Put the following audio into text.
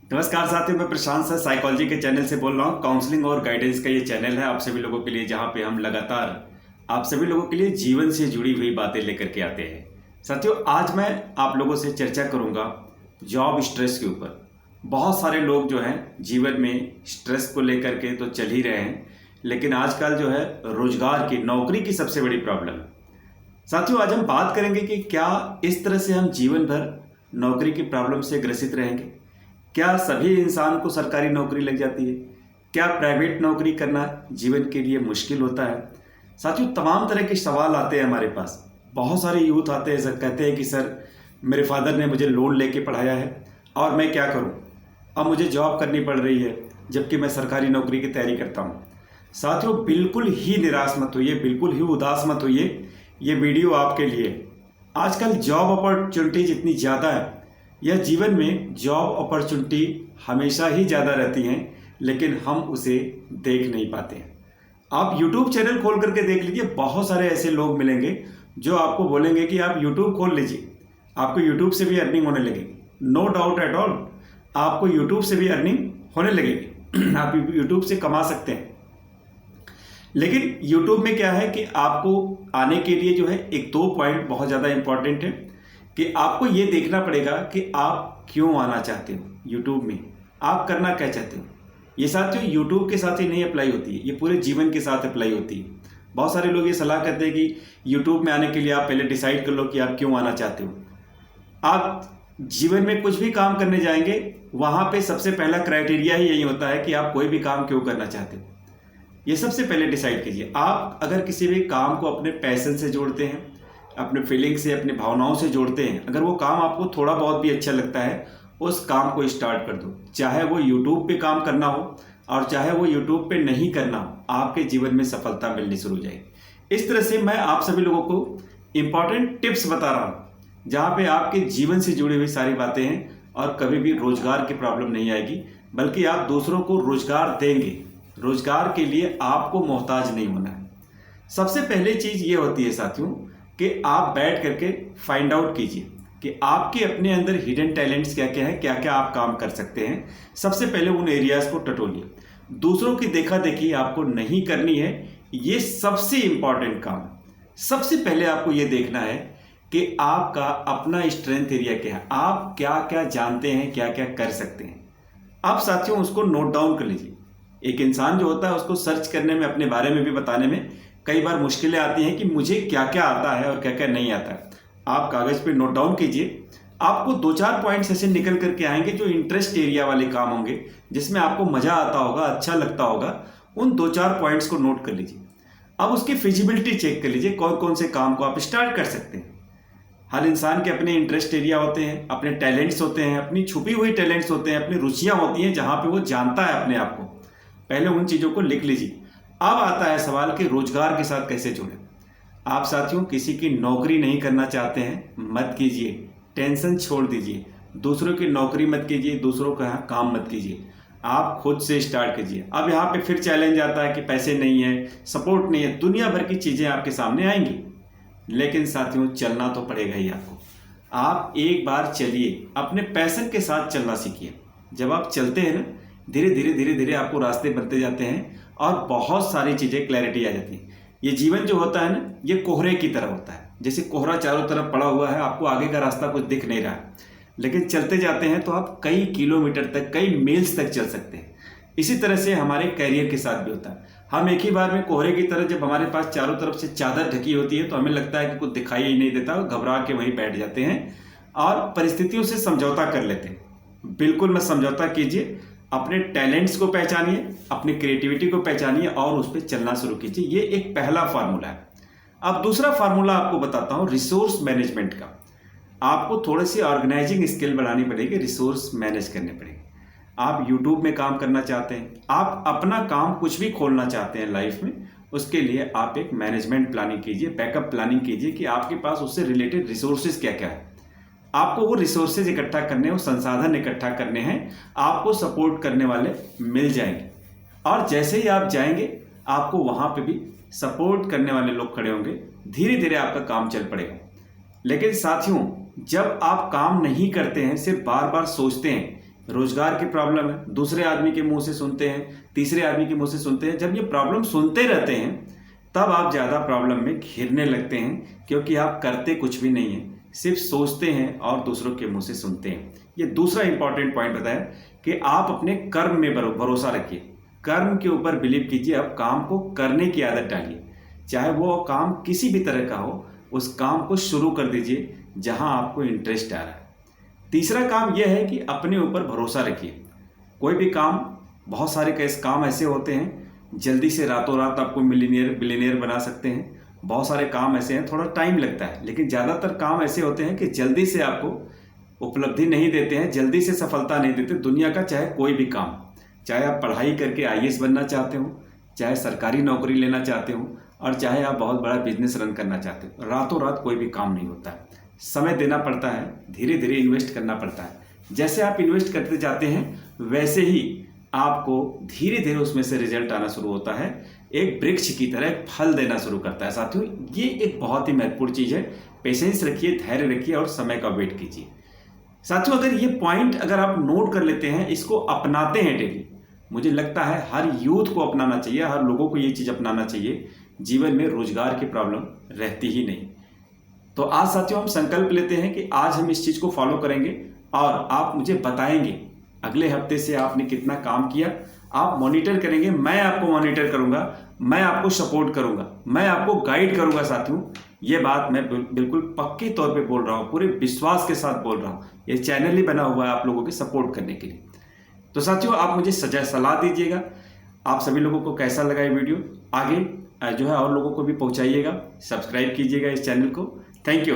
नमस्कार साथियों, मैं प्रशांत सर साइकोलॉजी के चैनल से बोल रहा हूँ। काउंसलिंग और गाइडेंस का ये चैनल है आप सभी लोगों के लिए, जहाँ पे हम लगातार आप सभी लोगों के लिए जीवन से जुड़ी हुई बातें लेकर के आते हैं। साथियों, आज मैं आप लोगों से चर्चा करूँगा जॉब स्ट्रेस के ऊपर। बहुत सारे लोग जो हैं जीवन में स्ट्रेस को लेकर के तो चल ही रहे हैं, लेकिन आजकल जो है रोजगार की, नौकरी की सबसे बड़ी प्रॉब्लम है। साथियों, आज हम बात करेंगे कि क्या इस तरह से हम जीवन भर नौकरी की प्रॉब्लम से ग्रसित रहेंगे। क्या सभी इंसान को सरकारी नौकरी लग जाती है? क्या प्राइवेट नौकरी करना जीवन के लिए मुश्किल होता है? साथियों, तमाम तरह के सवाल आते हैं हमारे पास। बहुत सारे यूथ आते हैं, सर कहते हैं कि सर मेरे फादर ने मुझे लोन लेके पढ़ाया है और मैं क्या करूं, अब मुझे जॉब करनी पड़ रही है जबकि मैं सरकारी नौकरी की तैयारी करता हूं। साथियों, बिल्कुल ही निराश मत होइए, बिल्कुल ही उदास मत होइए, ये वीडियो आपके लिए। आजकल जॉब अपॉर्चुनिटीज इतनी ज़्यादा है, यह जीवन में जॉब अपॉर्चुनिटी हमेशा ही ज़्यादा रहती हैं, लेकिन हम उसे देख नहीं पाते हैं। आप YouTube चैनल खोल करके देख लीजिए, बहुत सारे ऐसे लोग मिलेंगे जो आपको बोलेंगे कि आप YouTube खोल लीजिए, आपको YouTube से भी अर्निंग होने लगेगी। नो डाउट एट ऑल, आपको YouTube से भी अर्निंग होने लगेगी आप YouTube से कमा सकते हैं। लेकिन YouTube में क्या है कि आपको आने के लिए जो है एक दो पॉइंट बहुत ज़्यादा इंपॉर्टेंट है कि आपको ये देखना पड़ेगा कि आप क्यों आना चाहते हो YouTube में, आप करना क्या चाहते हो। ये साथियों YouTube के साथ ही नहीं अप्लाई होती है, ये पूरे जीवन के साथ अप्लाई होती है। बहुत सारे लोग ये सलाह करते हैं कि YouTube में आने के लिए आप पहले डिसाइड कर लो कि आप क्यों आना चाहते हो। आप जीवन में कुछ भी काम करने जाएंगे, वहाँ पे सबसे पहला क्राइटेरिया ही यही होता है कि आप कोई भी काम क्यों करना चाहते हो। ये सबसे पहले डिसाइड कीजिए। आप अगर किसी भी काम को अपने पैशन से जोड़ते हैं, अपने फीलिंग से, अपनी भावनाओं से जोड़ते हैं, अगर वो काम आपको थोड़ा बहुत भी अच्छा लगता है, उस काम को स्टार्ट कर दो। चाहे वो YouTube पे काम करना हो और चाहे वो YouTube पे नहीं करना हो, आपके जीवन में सफलता मिलनी शुरू हो जाएगी। इस तरह से मैं आप सभी लोगों को इंपॉर्टेंट टिप्स बता रहा हूँ, जहाँ पे आपके जीवन से जुड़ी हुई सारी बातें हैं और कभी भी रोजगार की प्रॉब्लम नहीं आएगी, बल्कि आप दूसरों को रोजगार देंगे। रोजगार के लिए आपको मोहताज नहीं होना है। सबसे पहले चीज़ ये होती है साथियों कि आप बैठ करके फाइंड आउट कीजिए कि आपके अपने अंदर हिडन टैलेंट्स क्या क्या है, क्या क्या आप काम कर सकते हैं। सबसे पहले उन एरियाज को टटोलिए। दूसरों की देखा देखी आपको नहीं करनी है, ये सबसे इंपॉर्टेंट काम है। सबसे पहले आपको ये देखना है कि आपका अपना स्ट्रेंथ एरिया क्या है, आप क्या क्या जानते हैं, क्या क्या कर सकते हैं। आप साथियों उसको नोट डाउन कर लीजिए। एक इंसान जो होता है उसको सर्च करने में, अपने बारे में भी बताने में कई बार मुश्किलें आती हैं कि मुझे क्या क्या आता है और क्या क्या नहीं आता है। आप कागज़ पे नोट डाउन कीजिए। आपको दो चार पॉइंट्स ऐसे निकल करके आएंगे जो इंटरेस्ट एरिया वाले काम होंगे, जिसमें आपको मज़ा आता होगा, अच्छा लगता होगा। उन दो चार पॉइंट्स को नोट कर लीजिए। अब उसकी फिजिबिलिटी चेक कर लीजिए, कौन कौन से काम को आप स्टार्ट कर सकते हैं। हर इंसान के अपने इंटरेस्ट एरिया होते हैं, अपने टैलेंट्स होते हैं, अपनी छुपी हुई टैलेंट्स होते हैं, अपनी रुचियाँ होती हैं जहाँ पर वो जानता है अपने आप को। पहले उन चीज़ों को लिख लीजिए। अब आता है सवाल कि रोजगार के साथ कैसे जुड़ें। आप साथियों किसी की नौकरी नहीं करना चाहते हैं, मत कीजिए, टेंशन छोड़ दीजिए। दूसरों की नौकरी मत कीजिए, दूसरों का काम मत कीजिए, आप खुद से स्टार्ट कीजिए। अब यहाँ पे फिर चैलेंज आता है कि पैसे नहीं है, सपोर्ट नहीं है, दुनिया भर की चीज़ें आपके सामने आएंगी, लेकिन साथियों चलना तो पड़ेगा ही आपको। आप एक बार चलिए, अपने पैशन के साथ चलना सीखिए। जब आप चलते हैं ना, धीरे धीरे धीरे धीरे आपको रास्ते बनते जाते हैं और बहुत सारी चीज़ें क्लैरिटी आ जाती है। ये जीवन जो होता है ना, ये कोहरे की तरह होता है। जैसे कोहरा चारों तरफ पड़ा हुआ है, आपको आगे का रास्ता कुछ दिख नहीं रहा है, लेकिन चलते जाते हैं तो आप कई किलोमीटर तक, कई मील्स तक चल सकते हैं। इसी तरह से हमारे कैरियर के साथ भी होता है। हम एक ही बार में कोहरे की तरह, जब हमारे पास चारों तरफ से चादर ढकी होती है तो हमें लगता है कि कुछ दिखाई ही नहीं देता, घबरा के वहीं बैठ जाते हैं और परिस्थितियों से समझौता कर लेते हैं। बिल्कुल मत समझौता कीजिए, अपने टैलेंट्स को पहचानिए, अपनी क्रिएटिविटी को पहचानिए और उस पर चलना शुरू कीजिए। ये एक पहला फार्मूला है। अब दूसरा फार्मूला आपको बताता हूँ रिसोर्स मैनेजमेंट का। आपको थोड़ी सी ऑर्गेनाइजिंग स्किल बढ़ानी पड़ेगी, रिसोर्स मैनेज करने पड़ेंगे। आप यूट्यूब में काम करना चाहते हैं, आप अपना काम कुछ भी खोलना चाहते हैं लाइफ में, उसके लिए आप एक मैनेजमेंट प्लानिंग कीजिए, बैकअप प्लानिंग कीजिए कि आपके पास उससे रिलेटेड रिसोर्सेज क्या क्या है। आपको वो रिसोर्सेज इकट्ठा करने, वो संसाधन इकट्ठा करने हैं, आपको सपोर्ट करने वाले मिल जाएंगे। और जैसे ही आप जाएंगे, आपको वहाँ पे भी सपोर्ट करने वाले लोग खड़े होंगे, धीरे धीरे आपका काम चल पड़ेगा। लेकिन साथियों, जब आप काम नहीं करते हैं, सिर्फ बार बार सोचते हैं रोजगार की प्रॉब्लम है, दूसरे आदमी के मुंह से सुनते हैं, तीसरे आदमी के मुंह से सुनते हैं। जब ये प्रॉब्लम सुनते रहते हैं तब आप ज़्यादा प्रॉब्लम में घिरने लगते हैं, क्योंकि आप करते कुछ भी नहीं है, सिर्फ सोचते हैं और दूसरों के मुंह से सुनते हैं। ये दूसरा इंपॉर्टेंट पॉइंट बताया कि आप अपने कर्म में भरोसा रखिए, कर्म के ऊपर बिलीव कीजिए। अब काम को करने की आदत डालिए, चाहे वो काम किसी भी तरह का हो, उस काम को शुरू कर दीजिए जहां आपको इंटरेस्ट आ रहा है। तीसरा काम यह है कि अपने ऊपर भरोसा रखिए। कोई भी काम, बहुत सारे काम ऐसे होते हैं जल्दी से रातों रात आपको मिलीनियर बिलीनियर बना सकते हैं। बहुत सारे काम ऐसे हैं थोड़ा टाइम लगता है, लेकिन ज़्यादातर काम ऐसे होते हैं कि जल्दी से आपको उपलब्धि नहीं देते हैं, जल्दी से सफलता नहीं देते। दुनिया का चाहे कोई भी काम, चाहे आप पढ़ाई करके IAS बनना चाहते हो, चाहे सरकारी नौकरी लेना चाहते हो, और चाहे आप बहुत बड़ा बिजनेस रन करना चाहते हो, रातों रात कोई भी काम नहीं होता है। समय देना पड़ता है, धीरे धीरे इन्वेस्ट करना पड़ता है। जैसे आप इन्वेस्ट करते जाते हैं वैसे ही आपको धीरे धीरे उसमें से रिजल्ट आना शुरू होता है, एक वृक्ष की तरह एक फल देना शुरू करता है। साथियों, ये एक बहुत ही महत्वपूर्ण चीज़ है। पेशेंस रखिए, धैर्य रखिए और समय का वेट कीजिए। साथियों, अगर ये पॉइंट अगर आप नोट कर लेते हैं, इसको अपनाते हैं डेली, मुझे लगता है हर यूथ को अपनाना चाहिए, हर लोगों को ये चीज़ अपनाना चाहिए। जीवन में रोजगार की प्रॉब्लम रहती ही नहीं। तो आज साथियों हम संकल्प लेते हैं कि आज हम इस चीज़ को फॉलो करेंगे और आप मुझे बताएंगे अगले हफ्ते से आपने कितना काम किया। आप मॉनिटर करेंगे, मैं आपको मॉनिटर करूंगा, मैं आपको सपोर्ट करूंगा, मैं आपको गाइड करूंगा। साथियों, ये बात मैं बिल्कुल पक्के तौर पे बोल रहा हूँ, पूरे विश्वास के साथ बोल रहा हूँ। ये चैनल ही बना हुआ है आप लोगों के सपोर्ट करने के लिए। तो साथियों, आप मुझे सलाह दीजिएगा, आप सभी लोगों को कैसा लगा ये वीडियो, आगे जो है और लोगों को भी पहुँचाइएगा, सब्सक्राइब कीजिएगा इस चैनल को। Thank you.